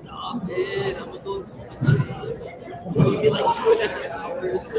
Stop it. I'm going to go. It's going to be like 2.5 hours.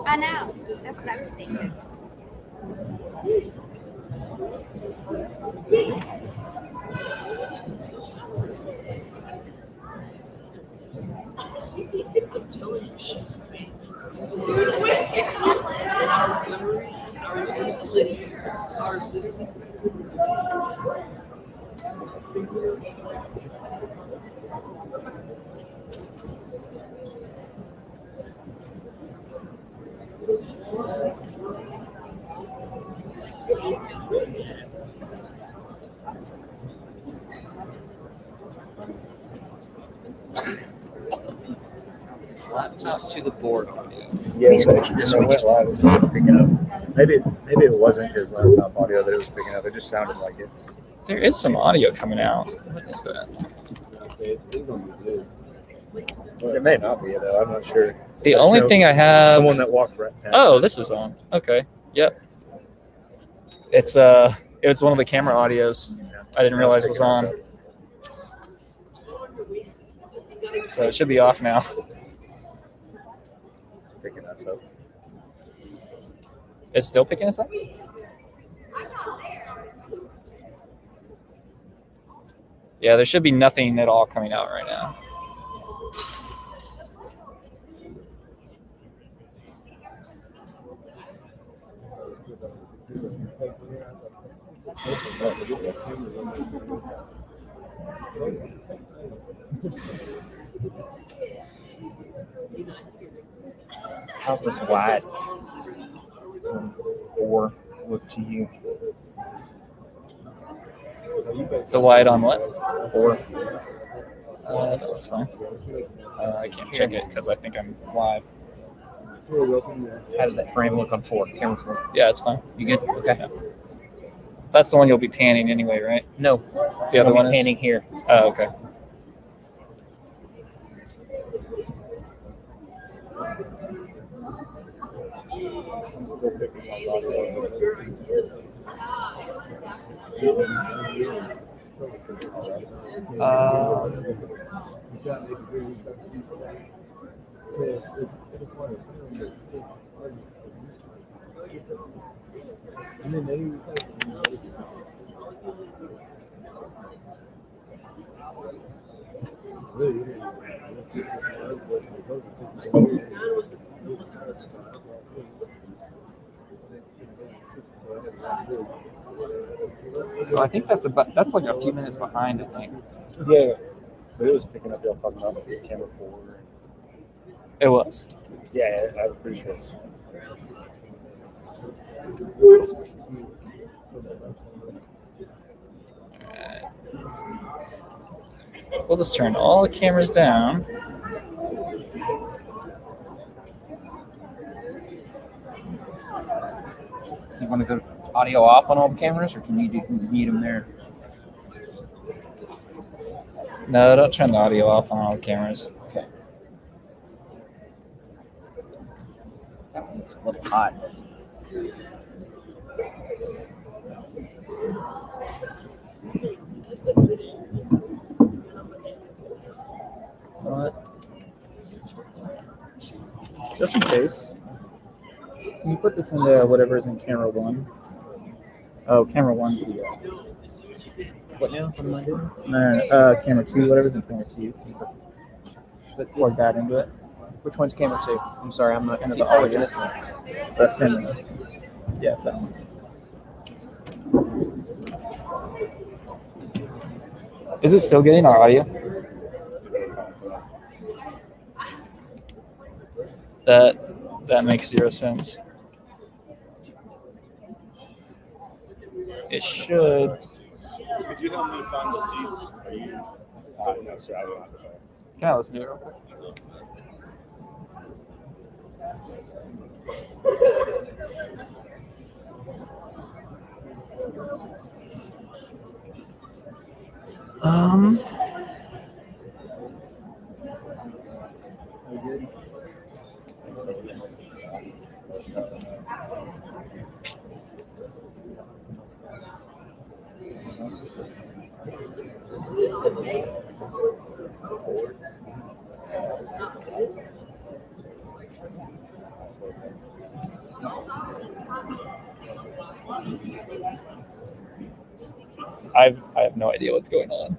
I know. That's what I was thinking. I'm telling you, she's great. Our memories are useless. Are literally. Laptop to the board audio. Yeah, it went live. It started picking up. Maybe it wasn't his laptop audio that it was picking up. It just sounded like it. There is some audio coming out. What is that? It may not be though. I'm not sure. The only thing I have. Someone that walked right past. Oh, this is on. Okay. Yep. It was one of the camera audios. I didn't realize it was on. So it should be off now. It's picking us up. It's still picking us up? Yeah, there should be nothing at all coming out right now. How's this wide? 4 look to you? The wide on what? 4. That looks fine. I can't check it because I think I'm live. How does that frame look on 4? Camera 4. Yeah, it's fine. You good? Okay. Yeah. That's the one you'll be panning anyway, right? No. The other one is panning here. Oh, okay. I'm still picking up audio. So I think that's like a few minutes behind, I think. Yeah, but it was picking up y'all talking about camera 4. It was. Yeah, I'm pretty sure it's. Alright. We'll just turn all the cameras down. You want to go audio off on all the cameras, or can you need them there? No, don't turn the audio off on all the cameras. Okay. That one looks a little hot. What? Just in case. Can you put this into whatever's in camera 1? Oh, camera one's the. See what you did. What now? What am I doing? No, camera two, whatever's in camera two. But Plug that into it. which one's camera 2? I'm sorry, I'm not. And Oh, the it's this one. The thin one. Yeah, it's that one. Is it still getting our audio? That makes 0 sense. It should. Could you help me find the seats? Are you? No, sir. I don't have to. Can I listen to it real quick? Um. I have no idea what's going on.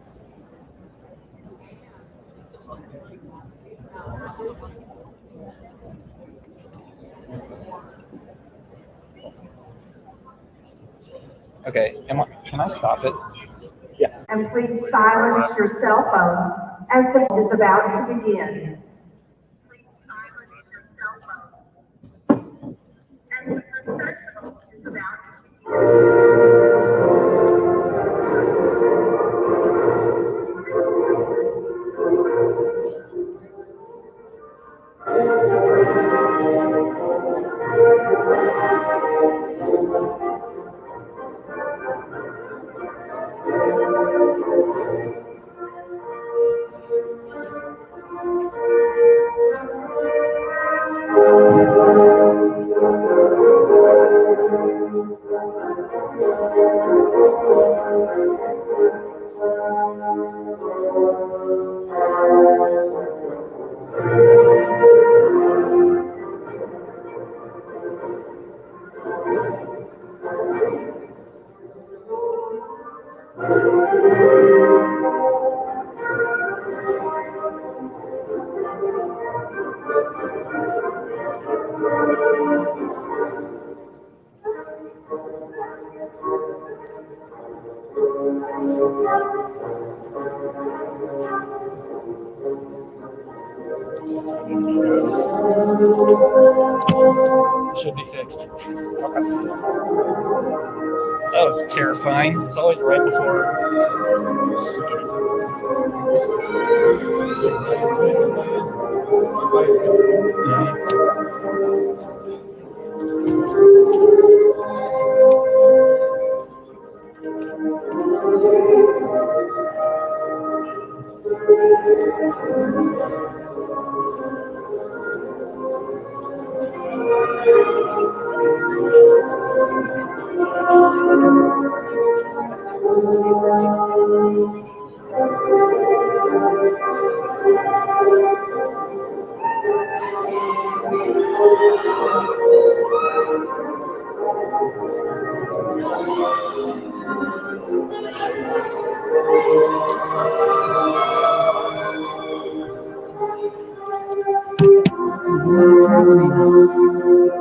Okay, can I stop it? And please silence your cell phones as the event is about to begin. Please silence your cell phones as the processional is about to begin. It should be fixed. Okay. That was terrifying. It's always right before. What is happening?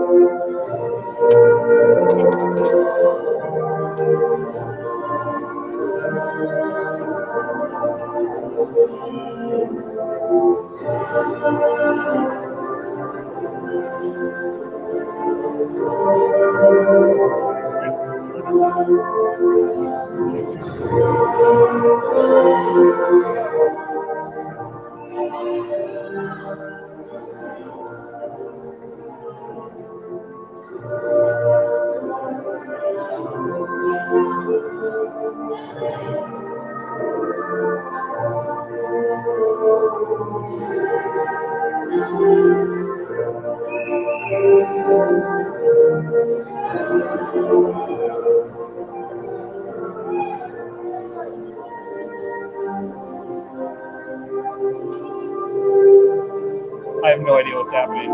I have no idea what's happening.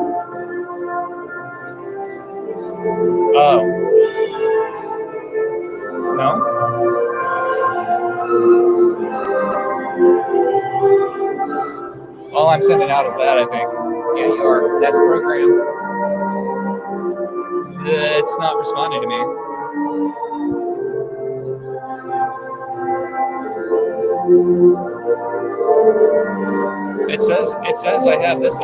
Oh. No? All I'm sending out is that, I think. Yeah, you are. That's program. It's not responding to me. It says I have this up.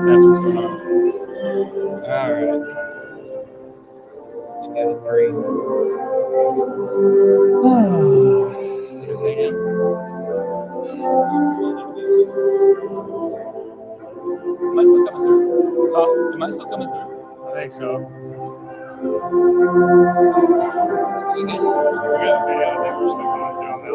That's what's going on. All right. Just go to 3. Man. Am I still coming through? Am I still coming through? I think so. You good? We got the video. I think we're still going down the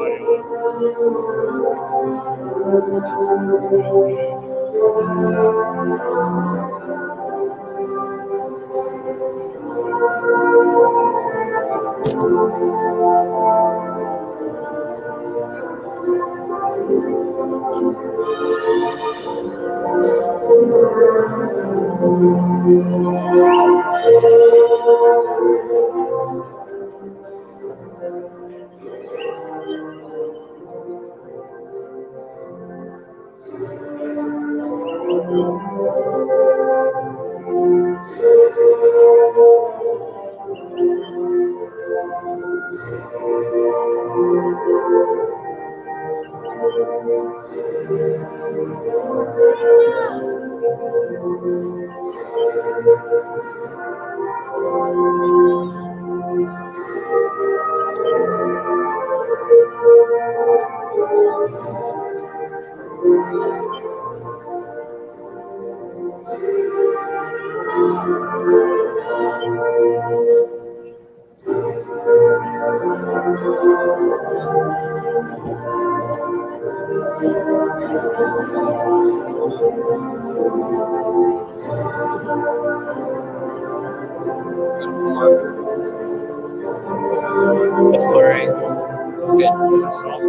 It's blurry. Good. Is it soft?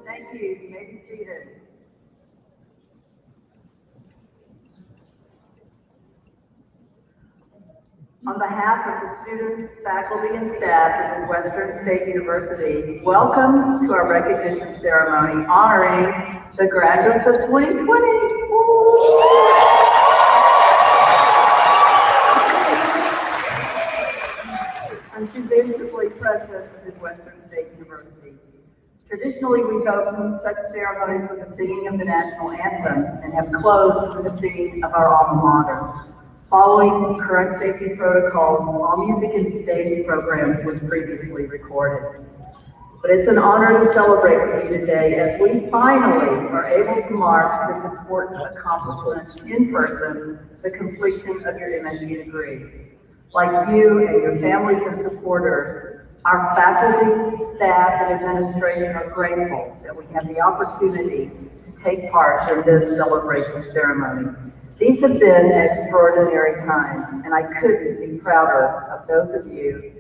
Thank you. You may be seated. On behalf of the students, faculty, and staff of Western State University, welcome to our recognition ceremony honoring the graduates of 2020. I'm traditionally president of Midwestern State University. Traditionally, we open such ceremonies with the singing of the national anthem and have closed with the singing of our alma mater. Following current safety protocols, all music in today's program was previously recorded. But it's an honor to celebrate with you today as we finally are able to mark this important accomplishment in person, the completion of your MSU degree. Like you and your families and supporters, our faculty, staff, and administration are grateful that we have the opportunity to take part in this celebration ceremony. These have been extraordinary times, and I couldn't be prouder of those of you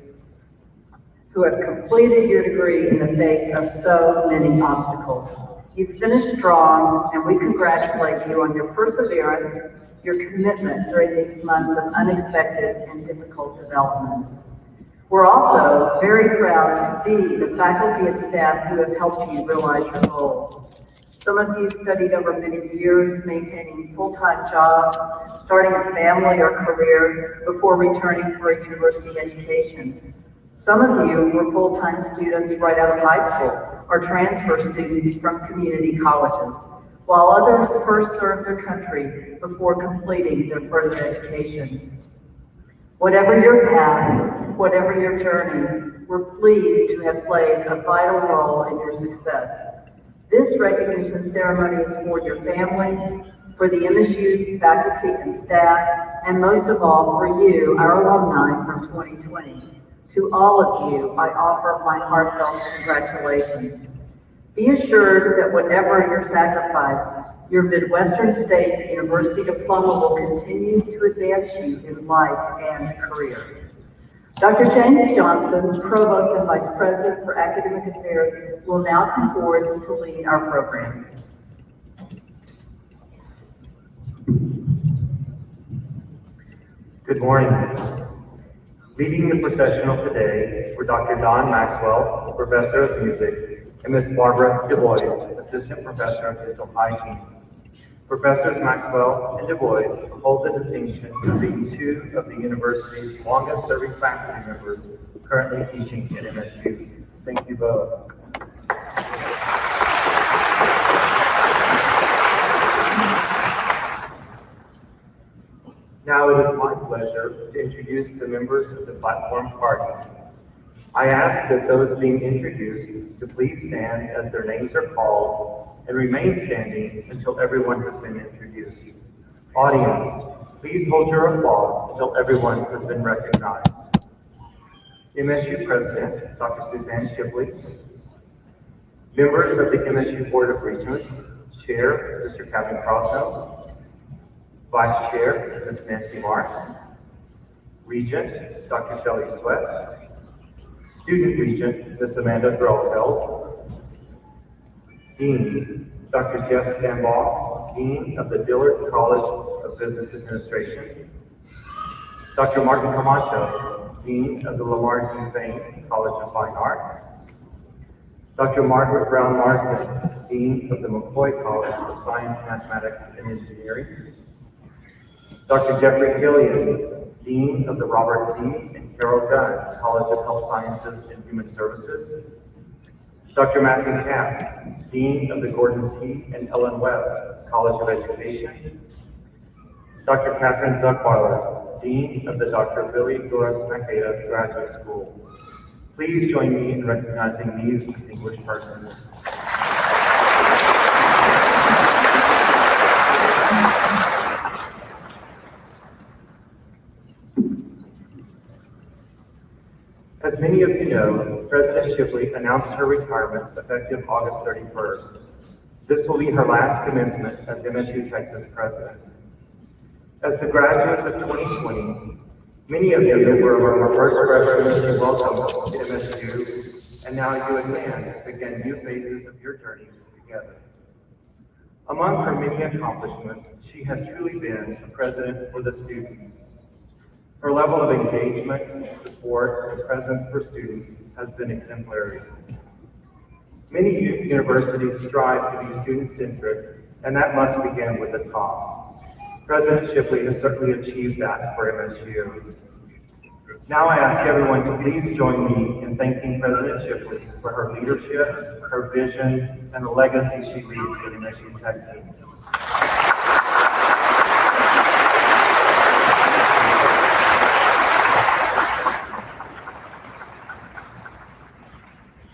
who have completed your degree in the face of so many obstacles. You've finished strong, and we congratulate you on your perseverance, your commitment during these months of unexpected and difficult developments. We're also very proud to be the faculty and staff who have helped you realize your goals. Some of you studied over many years, maintaining full-time jobs, starting a family or career before returning for a university education. Some of you were full-time students right out of high school or transfer students from community colleges, while others first served their country before completing their further education. Whatever your path, whatever your journey, we're pleased to have played a vital role in your success. This recognition ceremony is for your families, for the MSU faculty and staff, and most of all for you, our alumni from 2020. To all of you, I offer my heartfelt congratulations. Be assured that whatever your sacrifice, your Midwestern State University diploma will continue to advance you in life and career. Dr. James Johnston, Provost and Vice President for Academic Affairs, will now come forward to lead our program. Good morning. Leading the processional today were Dr. Don Maxwell, Professor of Music, and Ms. Barbara Du Bois, Assistant Professor of Dental Hygiene. Professors Maxwell and Du Bois hold the distinction of being two of the university's longest-serving faculty members currently teaching at MSU. Thank you both. Now it is my pleasure to introduce the members of the platform party. I ask that those being introduced to please stand as their names are called and remain standing until everyone has been introduced. Audience, please hold your applause until everyone has been recognized. MSU President, Dr. Suzanne Shipley. Members of the MSU Board of Regents, Chair, Mr. Kevin Crosso. Vice Chair, Ms. Nancy Marks. Regent, Dr. Shelley Sweat. Student Regent, Ms. Amanda Grellfeld. Deans, Dr. Jeff Stambaugh, Dean of the Dillard College of Business Administration. Dr. Martin Camacho, Dean of the Lamar G. Fain College of Fine Arts. Dr. Margaret Brown Marsden, Dean of the McCoy College of Science, Mathematics, and Engineering. Dr. Jeffrey Killian, Dean of the Robert D. and Carol Gunn College of Health Sciences and Human Services. Dr. Matthew Katz, Dean of the Gordon T. and Ellen West College of Education. Dr. Catherine Zuckweiler, Dean of the Dr. Billy Doris Makeda Graduate School. Please join me in recognizing these distinguished persons. As many of you know, President Shipley announced her retirement effective August 31st. This will be her last commencement as MSU Texas President. As the graduates of 2020, many of you were our first freshmen welcome to MSU, and now you again begin new phases of your journeys together. Among her many accomplishments, she has truly been a president for the students. Her level of engagement, support, and presence for students has been exemplary. Many universities strive to be student-centric, and that must begin with the top. President Shipley has certainly achieved that for MSU. Now I ask everyone to please join me in thanking President Shipley for her leadership, her vision, and the legacy she leaves at MSU Texas.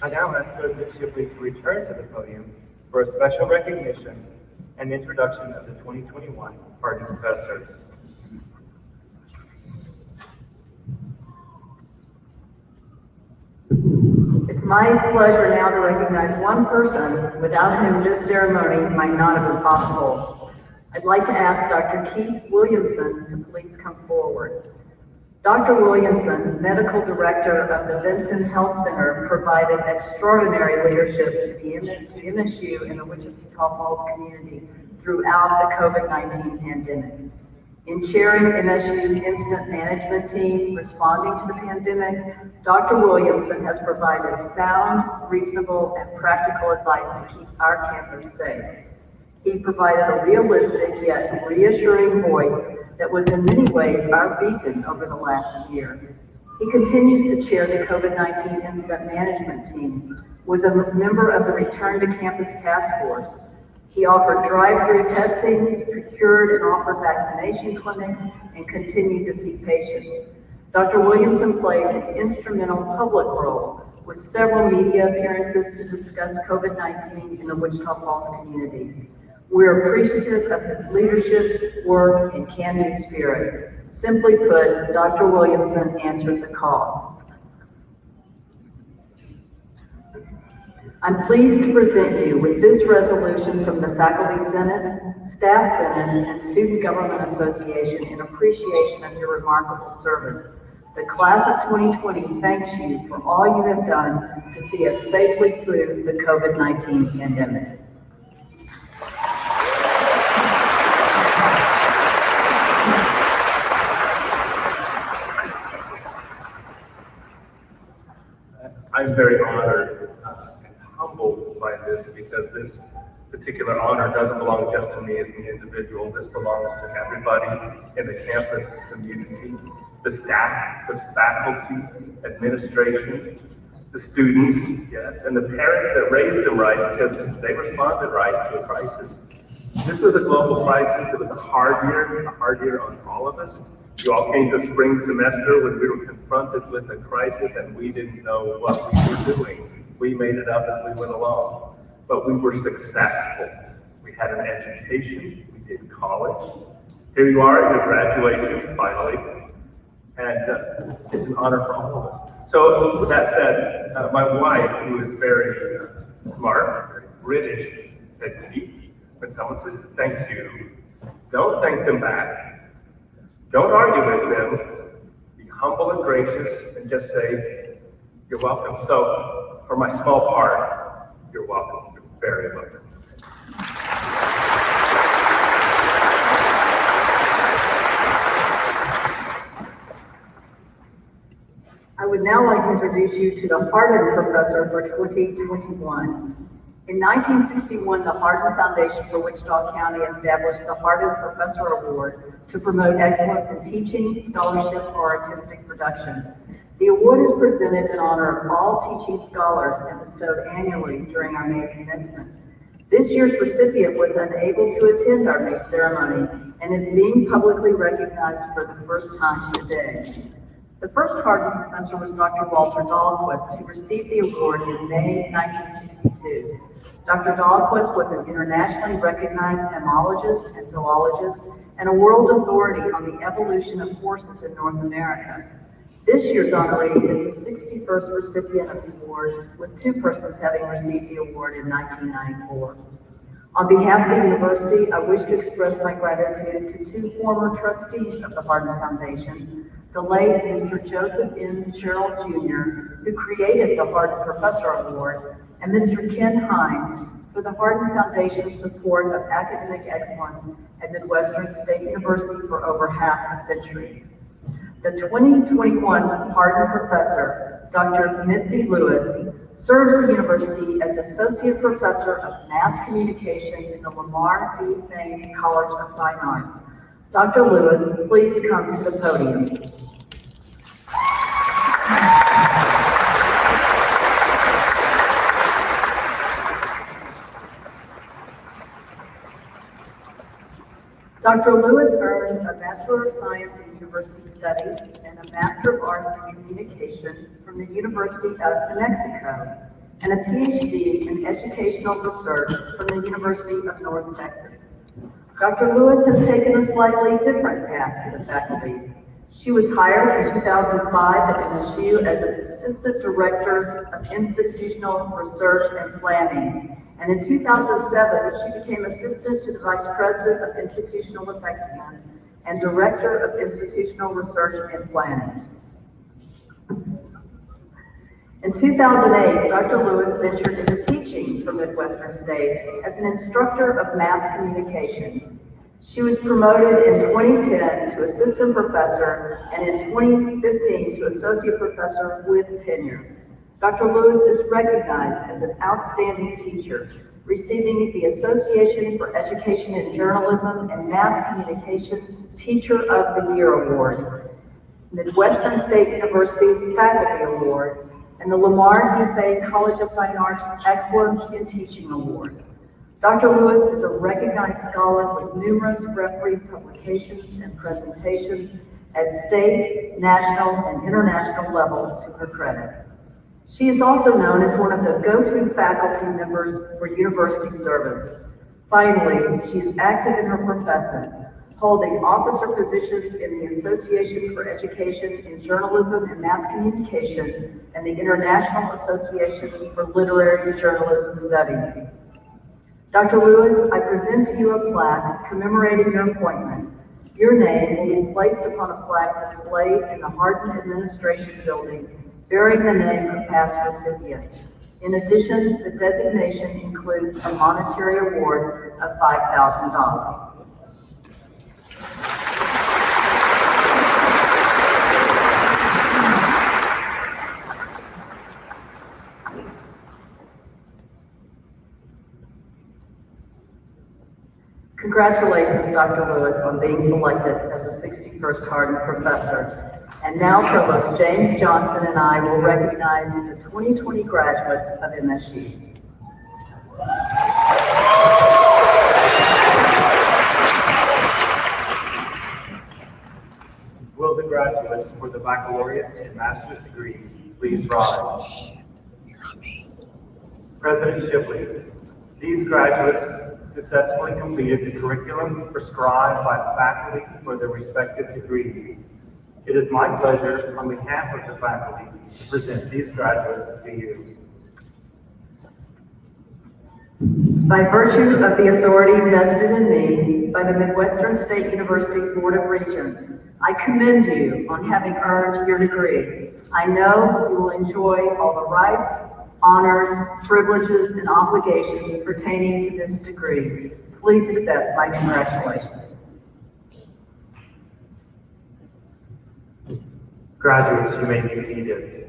I now ask President Shipley to return to the podium for a special recognition and introduction of the 2021 Hardin Professors. It's my pleasure now to recognize one person without whom this ceremony might not have been possible. I'd like to ask Dr. Keith Williamson to please come forward. Dr. Williamson, Medical Director of the Vinson Health Center, provided extraordinary leadership to MSU and the Wichita Falls community throughout the COVID-19 pandemic. In chairing MSU's incident management team responding to the pandemic, Dr. Williamson has provided sound, reasonable, and practical advice to keep our campus safe. He provided a realistic yet reassuring voice that was in many ways our beacon over the last year. He continues to chair the COVID-19 incident management team, was a member of the Return to Campus Task Force. He offered drive-through testing, procured and offered vaccination clinics, and continued to see patients. Dr. Williamson played an instrumental public role with several media appearances to discuss COVID-19 in the Wichita Falls community. We're appreciative of his leadership, work, and can-do spirit. Simply put, Dr. Williamson answered the call. I'm pleased to present you with this resolution from the Faculty Senate, Staff Senate, and Student Government Association in appreciation of your remarkable service. The class of 2020 thanks you for all you have done to see us safely through the COVID-19 pandemic. I'm very honored and humbled by this because this particular honor doesn't belong just to me as an individual. This belongs to everybody in the campus community, the staff, the faculty, administration, the students, yes, and the parents that raised them right because they responded right to a crisis. This was a global crisis. It was a hard year on all of us. You all came to spring semester when we were confronted with a crisis and we didn't know what we were doing. We made it up as we went along, but we were successful. We had an education, we did college. Here you are at your graduation, finally, and it's an honor for all of us. So with that said, my wife, who is very smart, very British, said to me, when someone says thank you, don't thank them back. Don't argue with them. Be humble and gracious and just say, you're welcome. So for my small part, you're welcome. You're very welcome. I would now like to introduce you to the Hardin Professor for 2021. In 1961, the Hardin Foundation for Wichita County established the Hardin Professor Award to promote excellence in teaching, scholarship, or artistic production. The award is presented in honor of all teaching scholars and bestowed annually during our May commencement. This year's recipient was unable to attend our May ceremony and is being publicly recognized for the first time today. The first Hardin professor was Dr. Walter Dahlquist, who received the award in May 1962. Dr. Dahlquist was an internationally recognized mammologist and zoologist and a world authority on the evolution of horses in North America. This year's honoree is the 61st recipient of the award, with 2 persons having received the award in 1994. On behalf of the university, I wish to express my gratitude to 2 former trustees of the Hardin Foundation, the late Mr. Joseph N. Sherrill Jr., who created the Hardin Professor Award, and Mr. Ken Hines for the Hardin Foundation's support of academic excellence at Midwestern State University for over half a century. The 2021 Hardin Professor, Dr. Mitzi Lewis, serves the university as Associate Professor of Mass Communication in the Lamar D. Fane College of Fine Arts. Dr. Lewis, please come to the podium. Dr. Lewis earned a Bachelor of Science in University Studies and a Master of Arts in Communication from the University of New Mexico, and a PhD in Educational Research from the University of North Texas. Dr. Lewis has taken a slightly different path to the faculty. She was hired in 2005 at MSU as an Assistant Director of Institutional Research and Planning. And in 2007, she became Assistant to the Vice President of Institutional Effectiveness and Director of Institutional Research and Planning. In 2008, Dr. Lewis ventured into teaching for Midwestern State as an instructor of mass communication. She was promoted in 2010 to Assistant Professor and in 2015 to Associate Professor with tenure. Dr. Lewis is recognized as an outstanding teacher, receiving the Association for Education in Journalism and Mass Communication Teacher of the Year Award, Midwestern State University Faculty Award, and the Lamar D. Fane College of Fine Arts Excellence in Teaching Award. Dr. Lewis is a recognized scholar with numerous referee publications and presentations at state, national, and international levels to her credit. She is also known as one of the go-to faculty members for university service. Finally, she's active in her profession, holding officer positions in the Association for Education in Journalism and Mass Communication and the International Association for Literary Journalism Studies. Dr. Lewis, I present to you a plaque commemorating your appointment. Your name will be placed upon a plaque displayed in the Hardin Administration Building, bearing the name of past recipients. In addition, the designation includes a monetary award of $5,000. Congratulations, Dr. Lewis, on being selected as the 61st Hardin Professor. And now Provost James Johnson and I will recognize the 2020 graduates of MSU. Will the graduates for the baccalaureate and master's degrees please rise? President Shipley, these graduates successfully completed the curriculum prescribed by the faculty for their respective degrees. It is my pleasure, on behalf of the faculty, to present these graduates to you. By virtue of the authority vested in me by the Midwestern State University Board of Regents, I commend you on having earned your degree. I know you will enjoy all the rights, honors, privileges, and obligations pertaining to this degree. Please accept my congratulations. Graduates, you may be seated.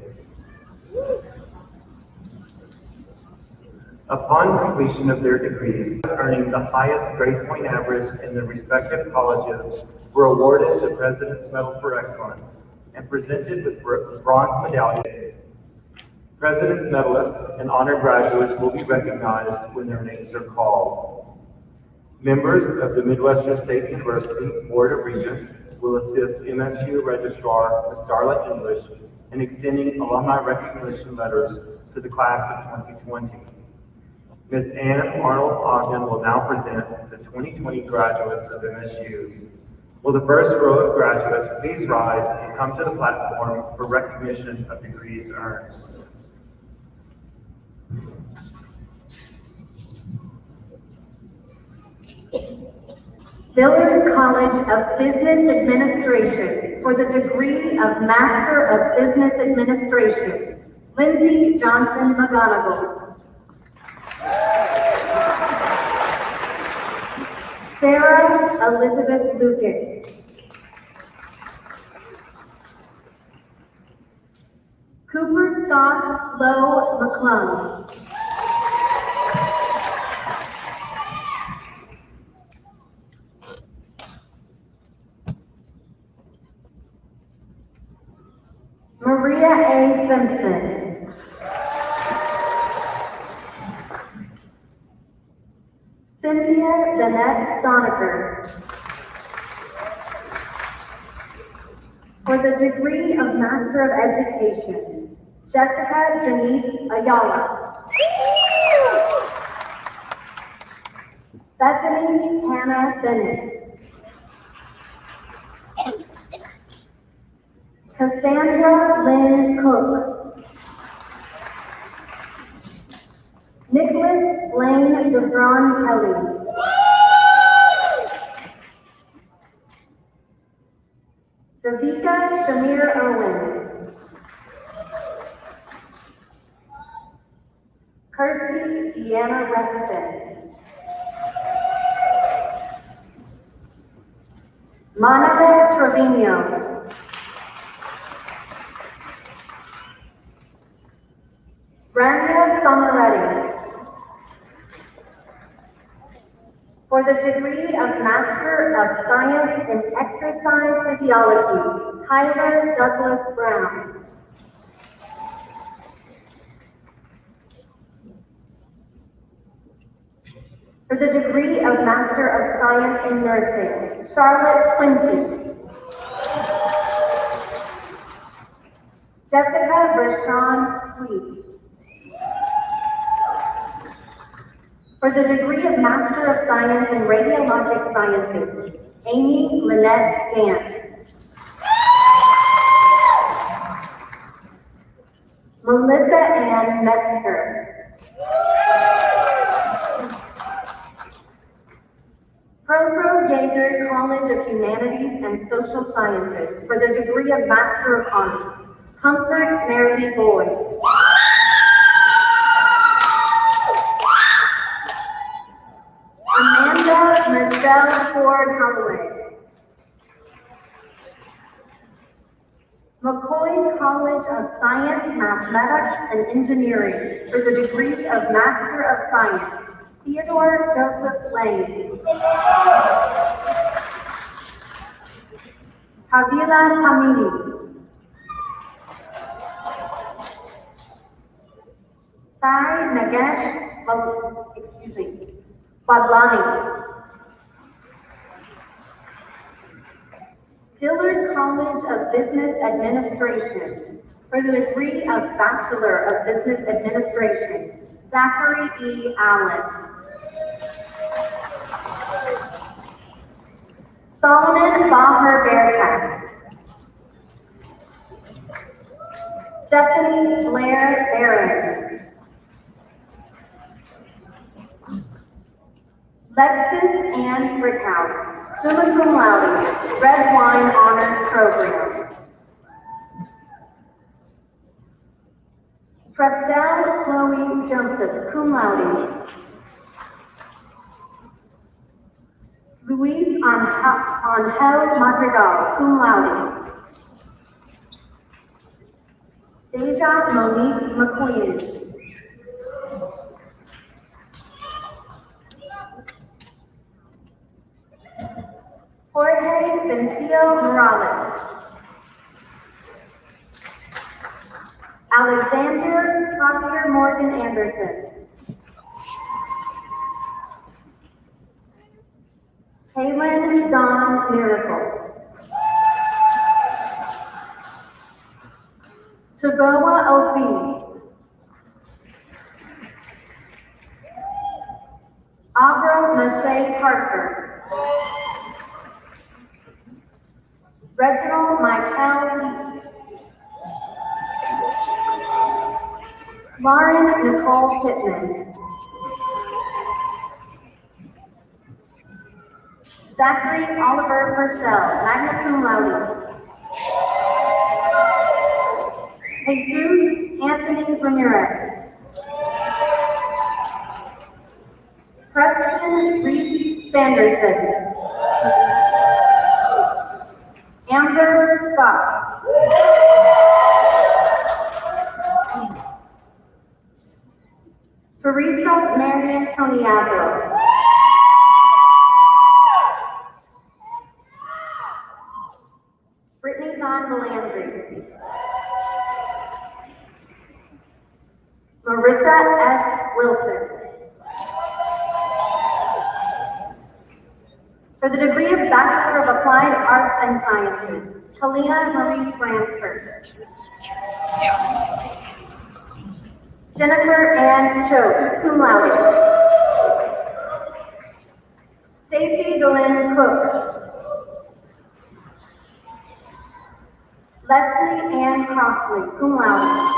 Upon completion of their degrees, earning the highest grade point average in their respective colleges, were awarded the President's Medal for Excellence and presented with bronze medallion. President's medalists and honored graduates will be recognized when their names are called. Members of the Midwestern State University Board of Regents will assist MSU Registrar Scarlett English in extending alumni recognition letters to the class of 2020. Ms. Ann Arnold Ogden will now present the 2020 graduates of MSU. Will the first row of graduates please rise and come to the platform for recognition of degrees earned. Dillard College of Business Administration for the degree of Master of Business Administration, Lindsay Johnson McGonigal. Sarah Elizabeth Lucas. Cooper Scott Lowe McClung. Maria A. Simpson. Cynthia Danette Stoniker. For the degree of Master of Education, Jessica Janice Ayala. Bethany Hannah Bennett. Cassandra Lynn Cook. Nicholas Blaine DeVron Kelly. Davika Shamir Owens. Kirsty Deanna Reston. Monica Trevino. Brenda Somaretti. For the degree of Master of Science in Exercise Physiology, Tyler Douglas Brown. For the degree of Master of Science in Nursing, Charlotte Quinty. Jessica Rashawn Sweet. For the degree of Master of Science in Radiologic Sciences, Amy Lynette Gant. Melissa Ann Metzger. Kay Yeager College of Humanities and Social Sciences for the degree of Master of Arts, Comfort Mary Boyd. Amanda Michelle Ford Holloway. McCoy College of Science, Mathematics, and Engineering for the degree of Master of Science, Theodore Joseph Lane. Havila Hamidi. Sai Nagesh, Badlani. Dillard College of Business Administration for the degree of Bachelor of Business Administration, Zachary E. Allen. Solomon Baher Bearcat. Stephanie Blair Barron. Lexis Ann Brickhouse, summa cum laude, Red Wine Honors Program. Prestel Chloe Joseph, cum laude. Luis Angel Madrigal, cum laude. Deja Monique McQueen. Jorge Vencio Morales. Alexander Javier Morgan Anderson. Kaylin Dawn Miracle. Togoa Ovi. Abra Mache Parker. Reginald Michael Lee. Lauren Nicole Pittman. Zachary Oliver Purcell, magna cum laude. Jesus Anthony Ramirez. Preston Reese Sanderson. Amber Scott. Teresa Marion Toniazo. Brittany Dawn Melandry. Marissa S. Wilson. For the degree of Bachelor of Applied Arts and Sciences, Kalina Marie Bransford. Jennifer Ann Choate, cum laude. Stacy Glenn Cook. Leslie Ann Crossley, cum laude.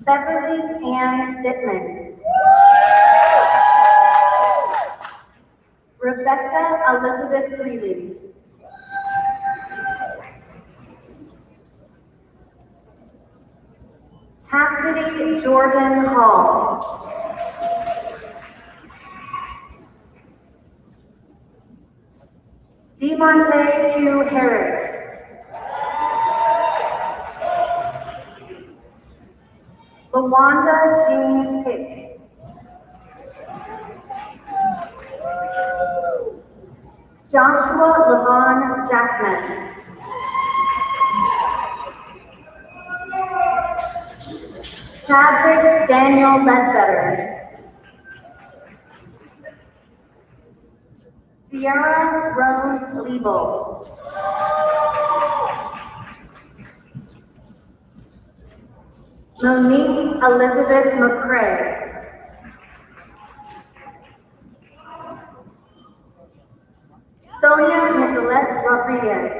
Beverly Ann Dittman. Rebecca Elizabeth Greeley. Cassidy Jordan Hall. Devontae Q. Harris. LaWanda Jean Hicks. Joshua Levon Jackman. Chadwick Daniel Ledbetter. Sierra Rose Liebel. Monique Elizabeth McCrae. Nicolette Rodriguez.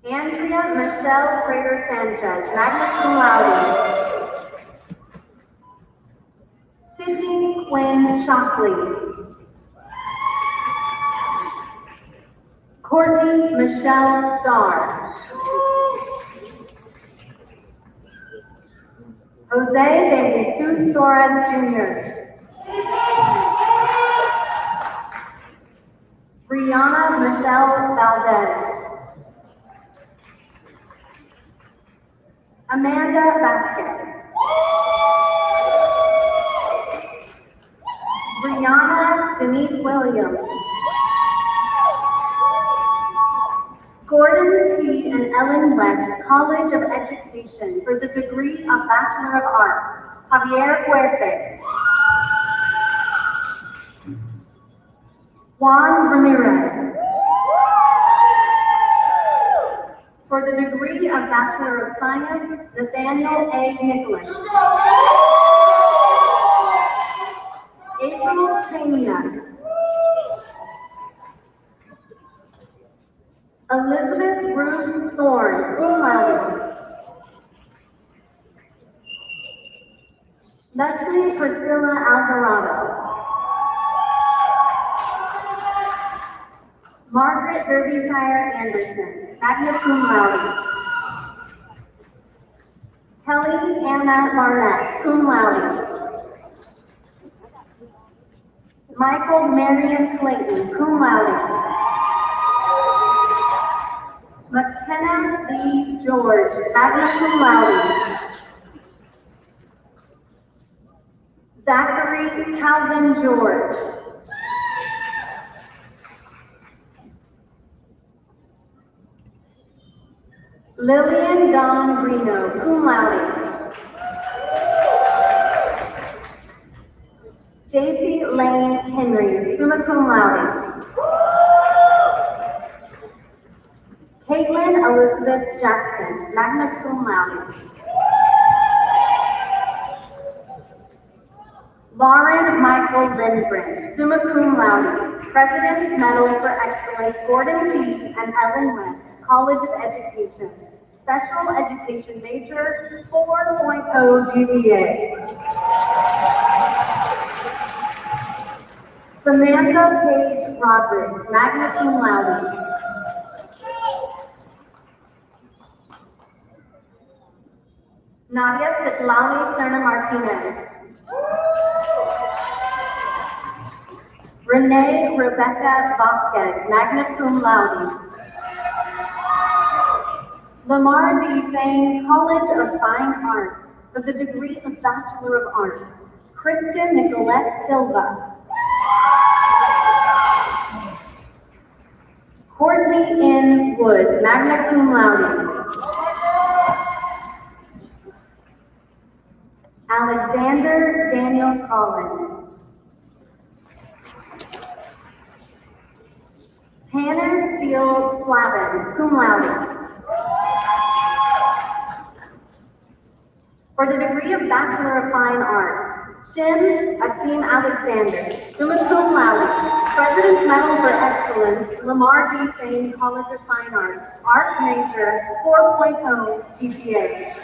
Andrea Michelle Prater Sanchez, magna cum laude. Sydney Quinn Shockley. Courtney Michelle Starr. Jose de Jesus Torres Jr. Brianna Michelle Valdez. Amanda Vasquez. Brianna Janice Williams. Gordon T. and Ellen West College of Education for the degree of Bachelor of Arts, Javier Huerte. Juan Ramirez. For the degree of Bachelor of Science, Nathaniel A. Nicholas. April Pena. Elizabeth Ruth Thorne, cum laude. Leslie Priscilla Alvarado. Margaret Derbyshire Anderson, magna cum laude. Kelly Anna Barnett, cum laude. Michael Marion Clayton, cum laude. McKenna Lee George, magna cum laude. Zachary Calvin George. Lillian Dawn Reno, cum laude. J.C. Lane Henry, summa cum laude. Caitlin Elizabeth Jackson, magna cum laude. Lauren Michael Lindgren, summa cum laude. President's Medal for Excellence, Gordon T. and Ellen West, College of Education. Special Education Major, 4.0 GPA. Samantha Page Rodriguez, magna cum laude. Nadia Citlali Serna Martinez. Renee Rebecca Vasquez, magna cum laude. Lamar D. Fane, College of Fine Arts, for the degree of Bachelor of Arts. Kristen Nicolette Silva. Courtney N. Wood, magna cum laude. Alexander Daniel Collins. Tanner Steele Slavin, cum laude. For the degree of Bachelor of Fine Arts, Shin Akeem Alexander, summa cum laude. President's Medal for Excellence, Lamar D. Fane, College of Fine Arts, Arts Major, 4.0 GPA.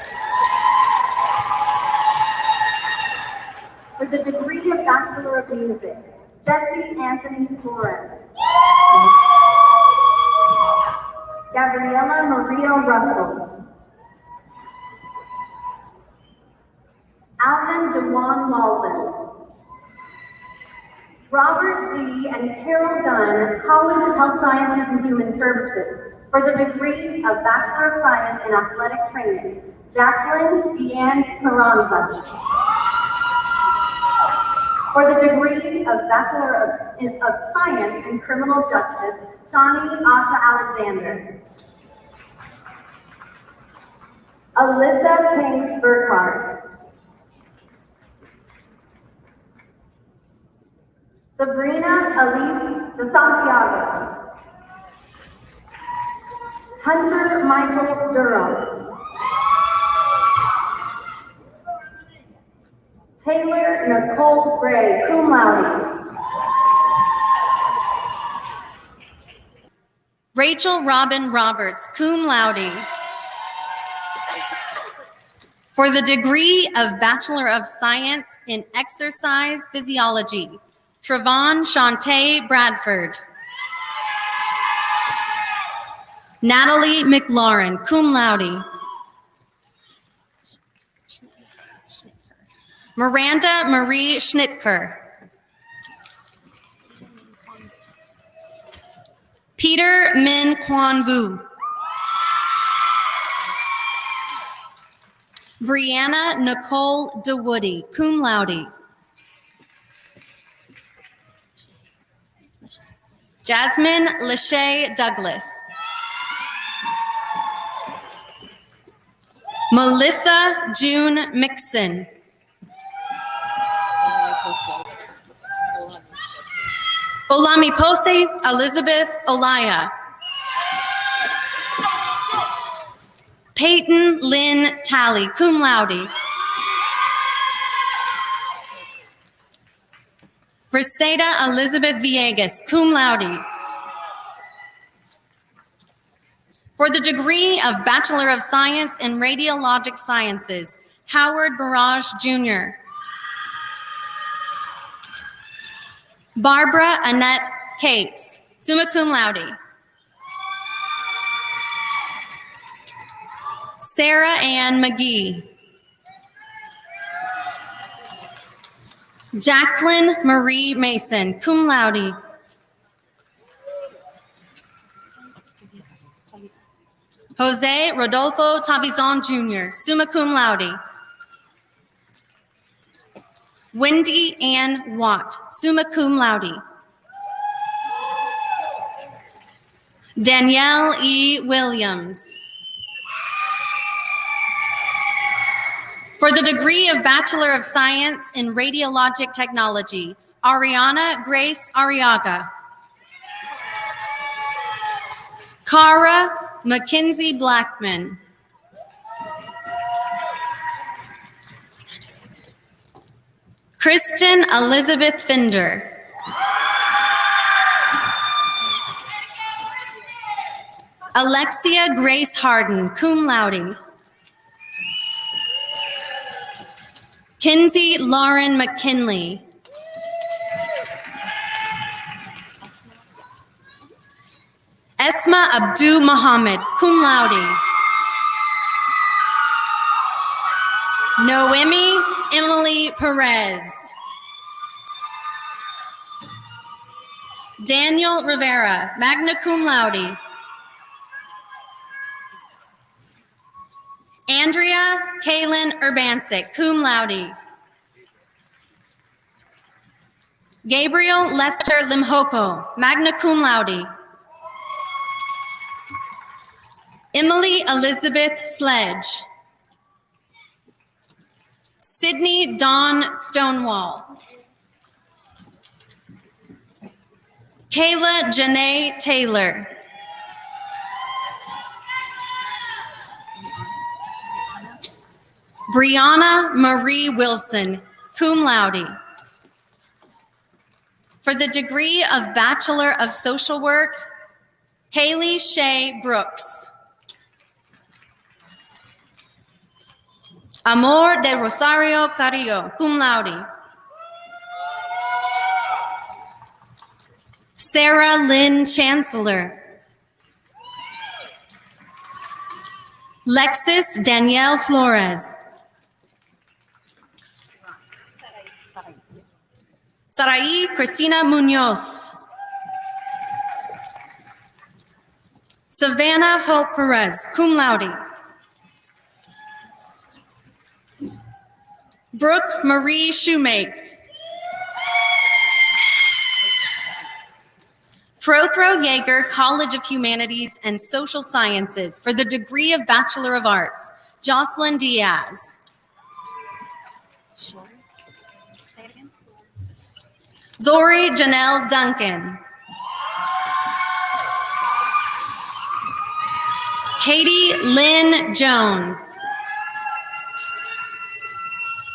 For the degree of Bachelor of Music, Jesse Anthony Torres. Gabriela Maria Russell. Alvin DeJuan Malden. Robert C. and Carol Dunn, College of Health Sciences and Human Services, for the degree of Bachelor of Science in Athletic Training, Jacqueline Deanne Carranza. For the degree of Bachelor of Science in Criminal Justice, Shawnee Asha Alexander. Alyssa Page Burkhardt. Sabrina Elise de Santiago. Hunter Michael Durham. Taylor Nicole Gray, cum laude. Rachel Robin Roberts, cum laude. For the degree of Bachelor of Science in Exercise Physiology, Trevon Shantae Bradford. Natalie McLaurin, cum laude. Miranda Marie Schnitker. Peter Min Kwan Vu. Brianna Nicole DeWoody, cum laude. Jasmine Lachey Douglas. Melissa June Mixon. Olamipose Elizabeth Olaya. Peyton Lynn Talley, cum laude. Reseda Elizabeth Villegas, cum laude. For the degree of Bachelor of Science in Radiologic Sciences, Howard Barrage, Jr. Barbara Annette Cates, summa cum laude. Sarah Ann McGee. Jacqueline Marie Mason, cum laude. Jose Rodolfo Tavizon Jr., summa cum laude. Wendy Ann Watt, summa cum laude. Danielle E. Williams. For the degree of Bachelor of Science in Radiologic Technology, Ariana Grace Arriaga. Cara Mackenzie Blackman. Kristen Elizabeth Finder. Alexia Grace Hardin, cum laude. Kinsey Lauren McKinley. Esma Abdu Muhammad, cum laude. Noemi Emily Perez. Daniel Rivera, magna cum laude. Andrea Kaylin Urbancic, cum laude. Gabriel Lester Limhopo, magna cum laude. Emily Elizabeth Sledge. Sydney Dawn Stonewall. Kayla Janae Taylor. Brianna Marie Wilson, cum laude. For the degree of Bachelor of Social Work, Haley Shea Brooks. Amor de Rosario Carrillo, cum laude. Sarah Lynn Chancellor. Lexis Danielle Flores. Sarai Cristina Munoz. Savannah Hope Perez, cum laude. Brooke Marie Shoemake. Prothro Yeager College of Humanities and Social Sciences for the degree of Bachelor of Arts, Jocelyn Diaz. Zori Janelle Duncan. Katie Lynn Jones.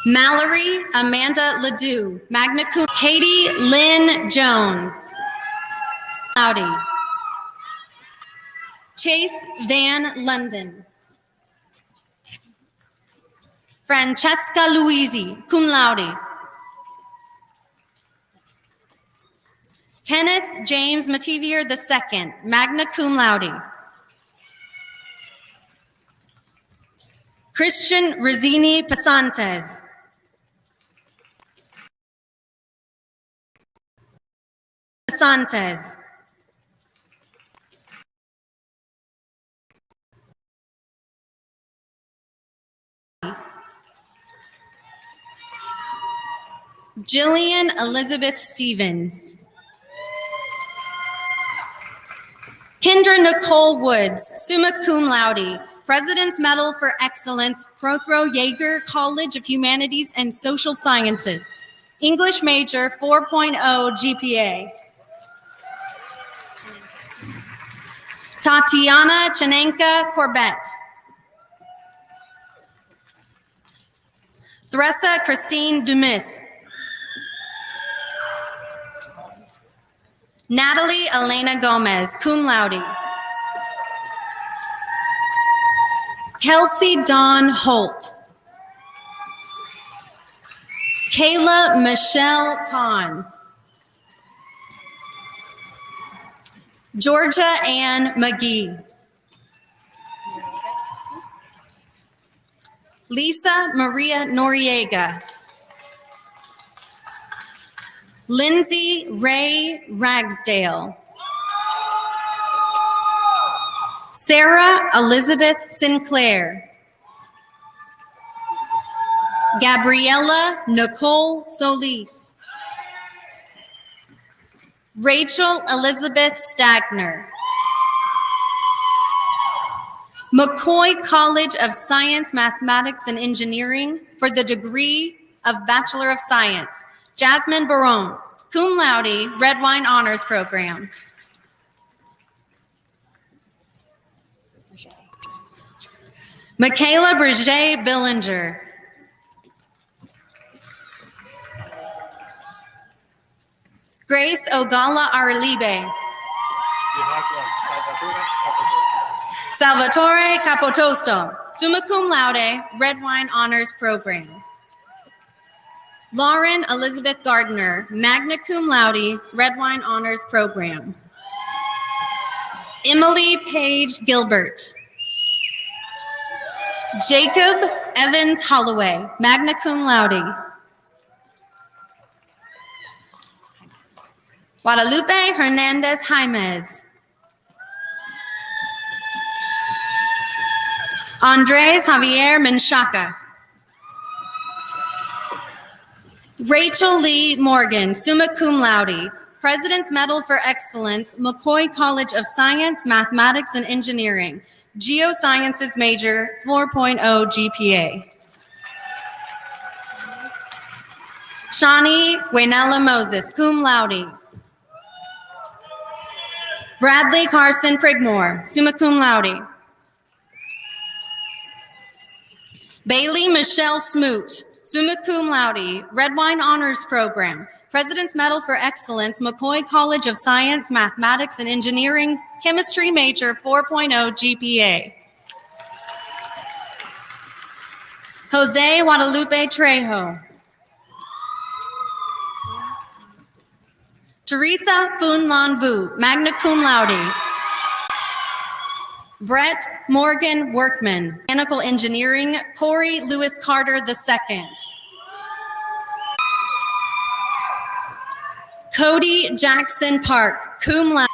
Mallory Amanda Ledoux, magna cum. Katie Lynn Jones, laude. Chase Van London. Francesca Luisi, cum laude. Kenneth James Mativier II, magna cum laude. Christian Rizzini Pasantes. Pasantes. Jillian Elizabeth Stevens. Kendra Nicole Woods, summa cum laude, President's Medal for Excellence, Kay Yeager College of Humanities and Social Sciences, English major, 4.0 GPA. Tatiana Chanenka Corbett. Theresa Christine Dumas. Natalie Elena Gomez, cum laude. Kelsey Dawn Holt. Kayla Michelle Kahn. Georgia Ann McGee. Lisa Maria Noriega. Lindsay Ray Ragsdale. Sarah Elizabeth Sinclair. Gabriella Nicole Solis. Rachel Elizabeth Stagner. McCoy College of Science, Mathematics, and Engineering for the degree of Bachelor of Science, Jasmine Barone, cum laude, Red Wine Honors Program. Michaela Brigitte Billinger. Grace Ogala Arlibe. Salvatore Capotosto, summa cum laude, Red Wine Honors Program. Lauren Elizabeth Gardner, magna cum laude, Red Wine Honors Program. Emily Page Gilbert. Jacob Evans Holloway, magna cum laude. Guadalupe Hernandez Jaimez. Andres Javier Menchaca. Rachel Lee Morgan, summa cum laude, President's Medal for Excellence, McCoy College of Science, Mathematics, and Engineering, Geosciences major, 4.0 GPA. Shawnee Waynella Moses, cum laude. Bradley Carson Prigmore, summa cum laude. Bailey Michelle Smoot, summa cum laude, Red Wine Honors Program, President's Medal for Excellence, McCoy College of Science, Mathematics, and Engineering, Chemistry major, 4.0 GPA. Jose Guadalupe Trejo. Teresa Funlan Vu, magna cum laude. Brett Morgan Workman, Mechanical Engineering, Corey Lewis Carter II. Cody Jackson Park, cum laude.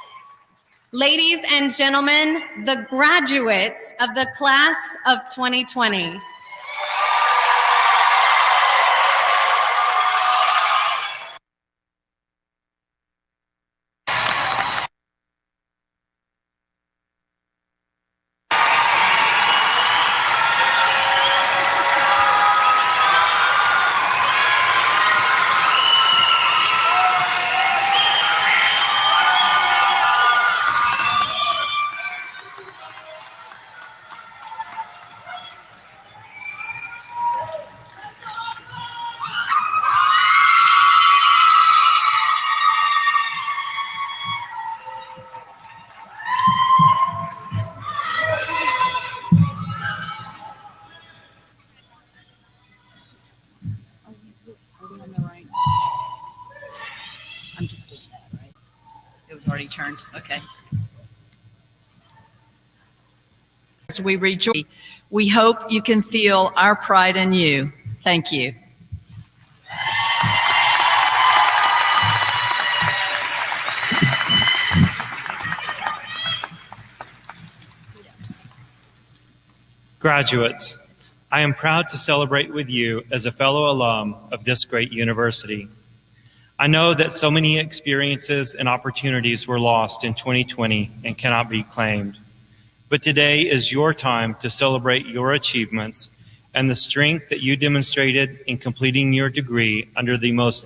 Ladies and gentlemen, the graduates of the class of 2020. already turns. Okay. As we rejoice, we hope you can feel our pride in you. Thank you. Graduates, I am proud to celebrate with you as a fellow alum of this great university. I know that so many experiences and opportunities were lost in 2020 and cannot be claimed. But today is your time to celebrate your achievements and the strength that you demonstrated in completing your degree under the most